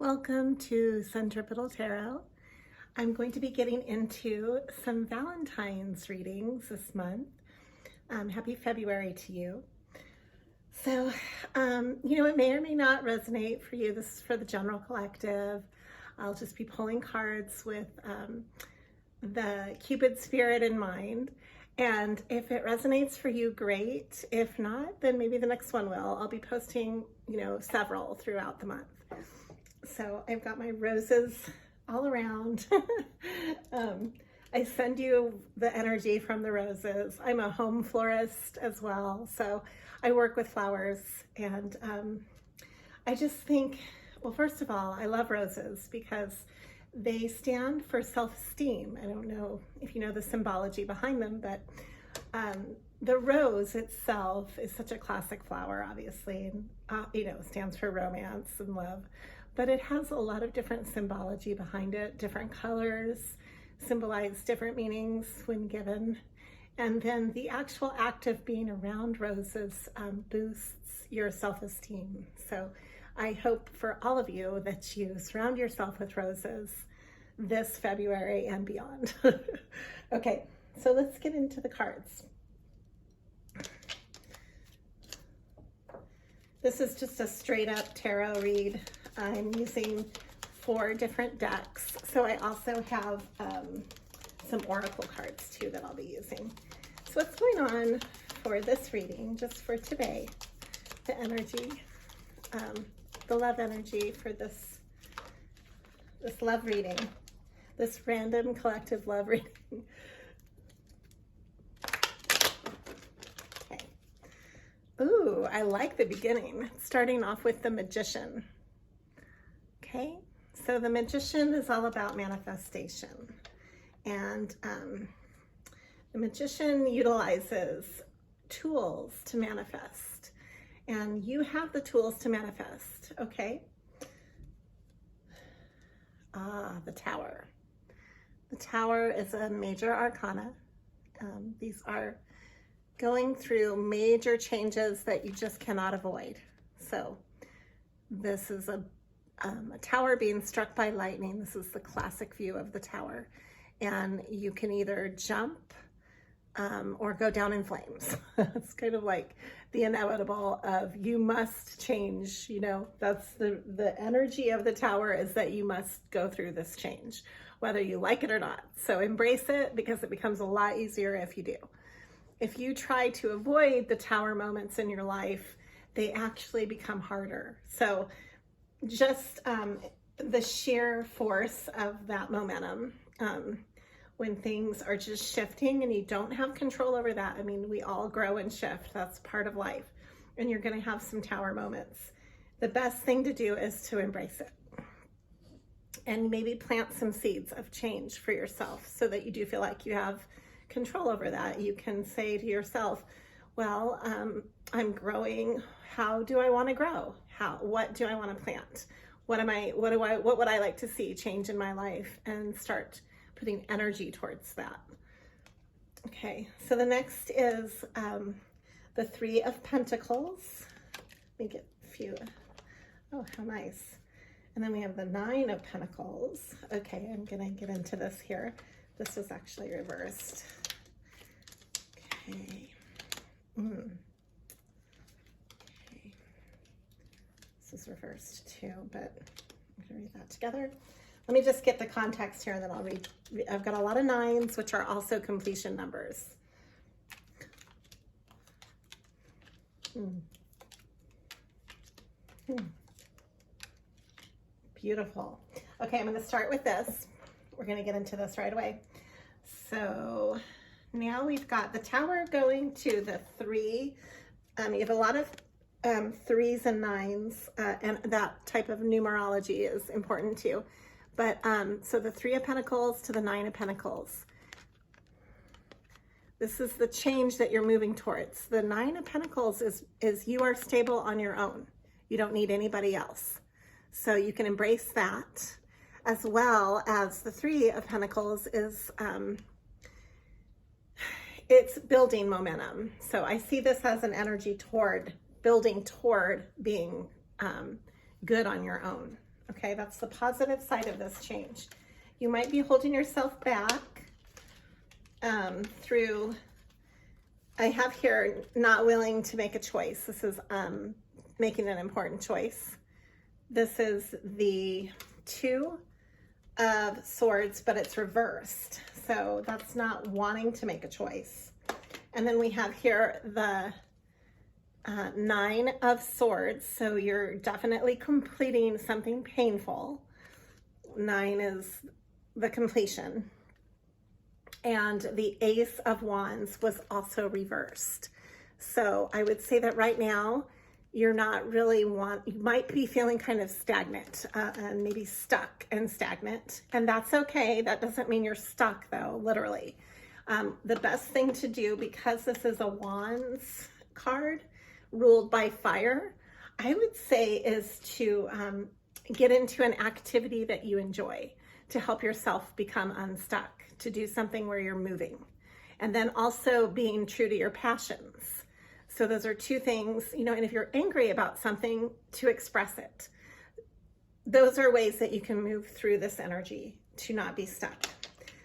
Welcome to Centripetal Tarot. I'm going to be getting into some Valentine's readings this month. Happy February to you. So, it may or may not resonate for you. This is for the general collective. I'll just be pulling cards with the Cupid spirit in mind. And if it resonates for you, great. If not, then maybe the next one will. I'll be posting, several throughout the month. So I've got my roses all around. I send you the energy from the roses. I'm a home florist as well, so I work with flowers, and I just think, well, first of all, I love roses because they stand for self-esteem. I don't know if you know the symbology behind them, but the rose itself is such a classic flower, obviously, and stands for romance and love. But it has a lot of different symbology behind it. Different colors symbolize different meanings when given. And then the actual act of being around roses boosts your self-esteem. So I hope for all of you that you surround yourself with roses this February and beyond. Okay, so let's get into the cards. This is just a straight up tarot read. I'm using 4 different decks. So I also have some oracle cards too that I'll be using. So what's going on for this reading, just for today, the energy, the love energy for this love reading, this random collective love reading. Okay. Ooh, I like the beginning, starting off with the Magician. Okay, so the Magician is all about manifestation, and the Magician utilizes tools to manifest, and you have the tools to manifest, okay? The Tower. The Tower is a major arcana. These are going through major changes that you just cannot avoid. So this is a tower being struck by lightning. This is the classic view of the tower. And you can either jump or go down in flames. It's kind of like the inevitable of you must change, that's the energy of the tower, is that you must go through this change, whether you like it or not. So embrace it, because it becomes a lot easier if you do. If you try to avoid the tower moments in your life, they actually become harder. So just the sheer force of that momentum, when things are just shifting and you don't have control over that. I mean, we all grow and shift. That's part of life. And you're going to have some tower moments. The best thing to do is to embrace it and maybe plant some seeds of change for yourself so that you do feel like you have control over that. You can say to yourself, well, I'm growing. How do I want to grow? What do I want to plant? What would I like to see change in my life, and start putting energy towards that. Okay, so the next is the 3 of Pentacles. Let me get a few. Oh, how nice. And then we have the 9 of Pentacles. Okay, I'm gonna get into this here. This is actually reversed. Okay. Okay. This is reversed too, but I'm gonna read that together. Let me just get the context here, and then I'll read. I've got a lot of 9s, which are also completion numbers. Beautiful. Okay, I'm going to start with this. We're going to get into this right away. So now we've got the Tower going to the 3. You have a lot of 3s and 9s, and that type of numerology is important too. But so the 3 of Pentacles to the 9 of Pentacles. This is the change that you're moving towards. The 9 of Pentacles is you are stable on your own. You don't need anybody else. So you can embrace that, as well as the 3 of Pentacles is it's building momentum. So I see this as an energy toward building toward being good on your own. Okay, that's the positive side of this change. You might be holding yourself back through, I have here, not willing to make a choice. This is making an important choice. This is the Two of Swords, but it's reversed. So that's not wanting to make a choice. And then we have here the Nine of Swords. So you're definitely completing something painful. 9 is the completion. And the Ace of Wands was also reversed. So I would say that right now, you're not really you might be feeling kind of stagnant and maybe stuck and stagnant. And that's okay. That doesn't mean you're stuck though, literally. The best thing to do, because this is a Wands card ruled by fire, I would say is to get into an activity that you enjoy to help yourself become unstuck, to do something where you're moving. And then also being true to your passions. So those are two things, you know, and if you're angry about something, to express it. Those are ways that you can move through this energy to not be stuck.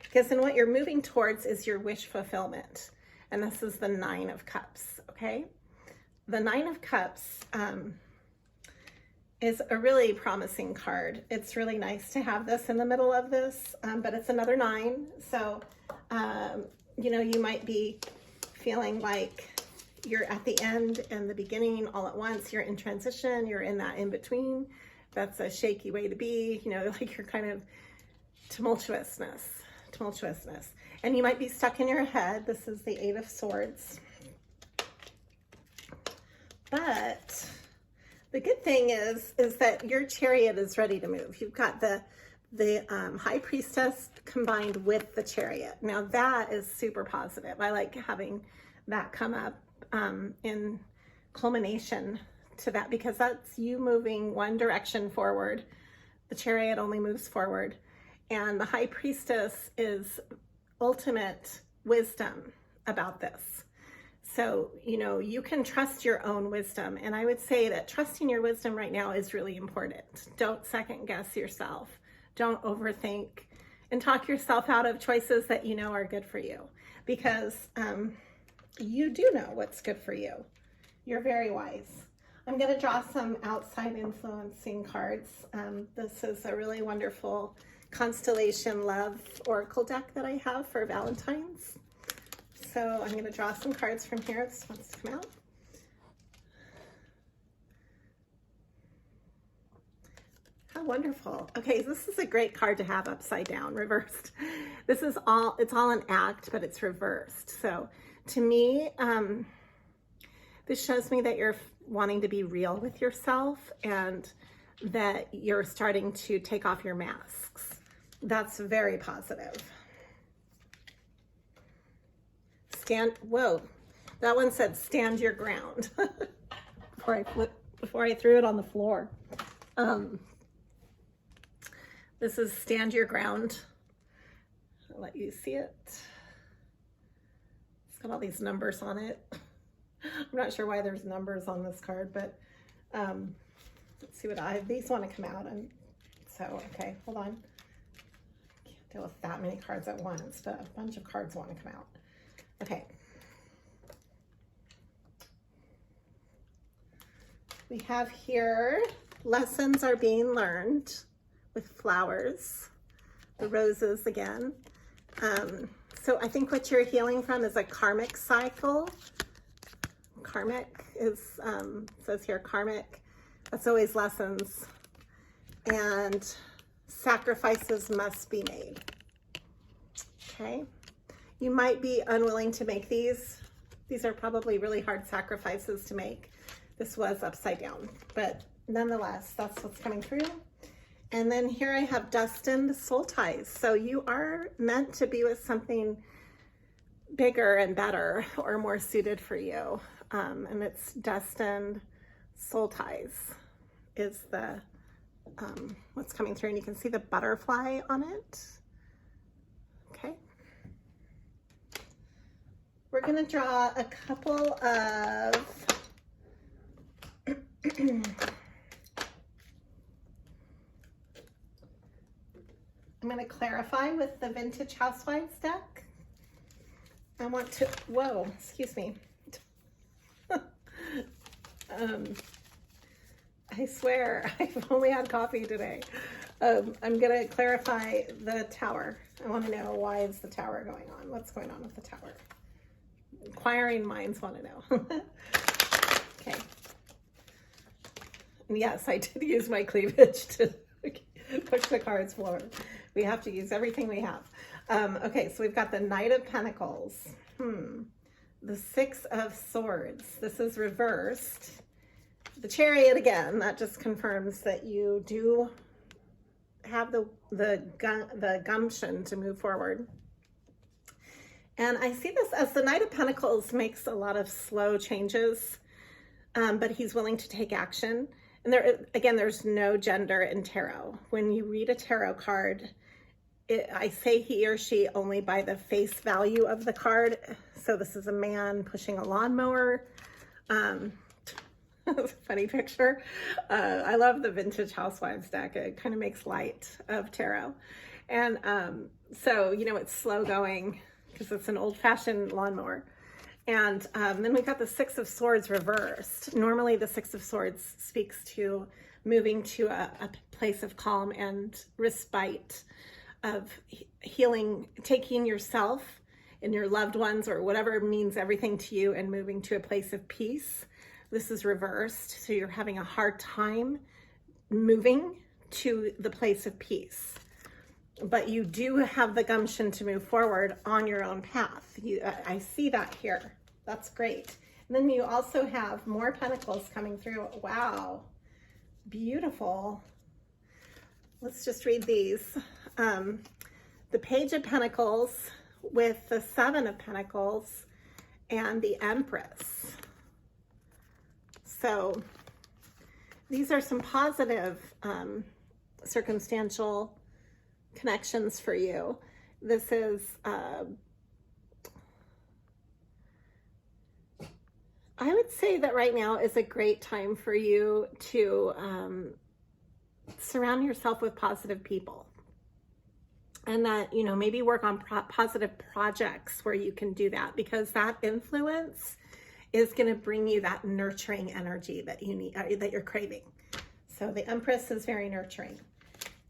Because then what you're moving towards is your wish fulfillment. And this is the Nine of Cups, okay? The Nine of Cups is a really promising card. It's really nice to have this in the middle of this, but it's another 9. So, you know, you might be feeling like you're at the end and the beginning all at once. You're in transition, you're in that in between. That's a shaky way to be, you know, like you're kind of tumultuousness. And you might be stuck in your head. This is the Eight of Swords. But the good thing is that your Chariot is ready to move. You've got the High Priestess combined with the Chariot. Now that is super positive. I like having that come up in culmination to that, because that's you moving one direction forward. The Chariot only moves forward. And the High Priestess is ultimate wisdom about this. So, you know, you can trust your own wisdom. And I would say that trusting your wisdom right now is really important. Don't second guess yourself. Don't overthink and talk yourself out of choices that you know are good for you, because you do know what's good for you. You're very wise. I'm going to draw some outside influencing cards. This is a really wonderful Constellation Love Oracle deck that I have for Valentines. So I'm going to draw some cards from here. This wants to come out. How wonderful. Okay, this is a great card to have upside down, reversed. This is all, it's all an act, but it's reversed. So to me, this shows me that you're wanting to be real with yourself and that you're starting to take off your masks. That's very positive. Whoa, that one said stand your ground before I threw it on the floor. This is stand your ground. I'll let you see it. It's got all these numbers on it. I'm not sure why there's numbers on this card, but let's see what these want to come out. And so, okay, hold on. Can't deal with that many cards at once, but a bunch of cards want to come out. Okay. We have here, lessons are being learned with flowers, the roses again. So I think what you're healing from is a karmic cycle. Karmic is, says here, karmic. That's always lessons. And sacrifices must be made. Okay. You might be unwilling to make these. These are probably really hard sacrifices to make. This was upside down, but nonetheless, that's what's coming through. And then here I have destined soul ties. So you are meant to be with something bigger and better or more suited for you. And it's destined soul ties is the what's coming through. And you can see the butterfly on it. Okay. We're going to draw a couple of I'm going to clarify with the Vintage Housewives deck. I want to, whoa, excuse me. I swear, I've only had coffee today. I'm going to clarify the tower. I want to know, why is the tower going on? What's going on with the tower? Inquiring minds want to know. Okay. And yes, I did use my cleavage to push the cards forward. We have to use everything we have. Okay, so we've got the Knight of Pentacles. The Six of Swords. This is reversed. The Chariot again, that just confirms that you do have the gumption to move forward. And I see this as the Knight of Pentacles makes a lot of slow changes, but he's willing to take action. And there, again, there's no gender in tarot. When you read a tarot card, I say he or she only by the face value of the card. So this is a man pushing a lawnmower. Funny picture. I love the Vintage Housewives deck. It kind of makes light of tarot. And so, you know, it's slow going because it's an old-fashioned lawnmower. And then we've got the Six of Swords reversed. Normally the Six of Swords speaks to moving to a place of calm and respite, of healing, taking yourself and your loved ones or whatever means everything to you and moving to a place of peace. This is reversed, so you're having a hard time moving to the place of peace. But you do have the gumption to move forward on your own path. I see that here. That's great. And then you also have more pentacles coming through. Wow, beautiful. Let's just read these. The Page of Pentacles with the Seven of Pentacles and the Empress. So these are some positive circumstantial connections for you. This is, I would say that right now is a great time for you to surround yourself with positive people. And that, you know, maybe work on positive projects where you can do that, because that influence is going to bring you that nurturing energy that you need, that you're craving. So the Empress is very nurturing.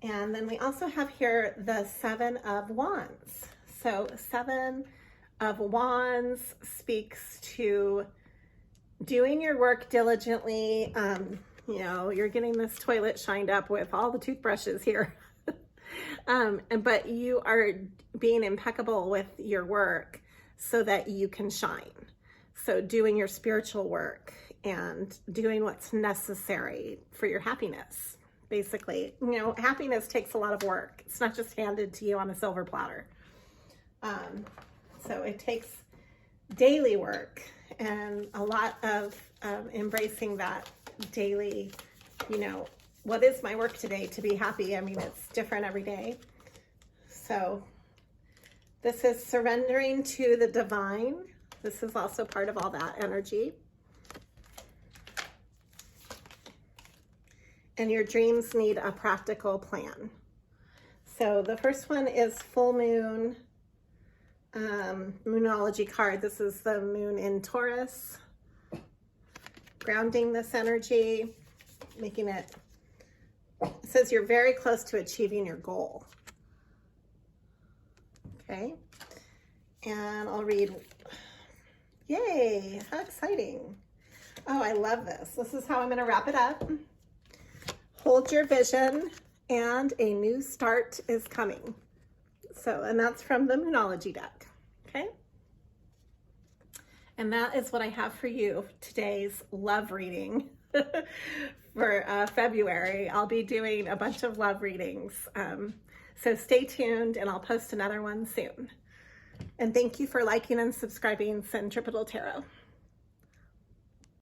And then we also have here the Seven of Wands. So Seven of Wands speaks to doing your work diligently. You know, you're getting this toilet shined up with all the toothbrushes here. But you are being impeccable with your work so that you can shine. So doing your spiritual work and doing what's necessary for your happiness. Basically, you know, happiness takes a lot of work. It's not just handed to you on a silver platter. So it takes daily work and a lot of embracing that daily, you know, what is my work today to be happy? I mean, it's different every day. So this is surrendering to the divine. This is also part of all that energy. And your dreams need a practical plan. So the first one is full moon, Moonology card. This is the moon in Taurus. Grounding this energy, making it, it says you're very close to achieving your goal. Okay. And I'll read, yay, how exciting. Oh, I love this. This is how I'm going to wrap it up. Hold your vision and a new start is coming. So, and that's from the Moonology deck. Okay. And that is what I have for you, today's love reading for February. I'll be doing a bunch of love readings. So stay tuned and I'll post another one soon. And thank you for liking and subscribing Centripetal Tarot.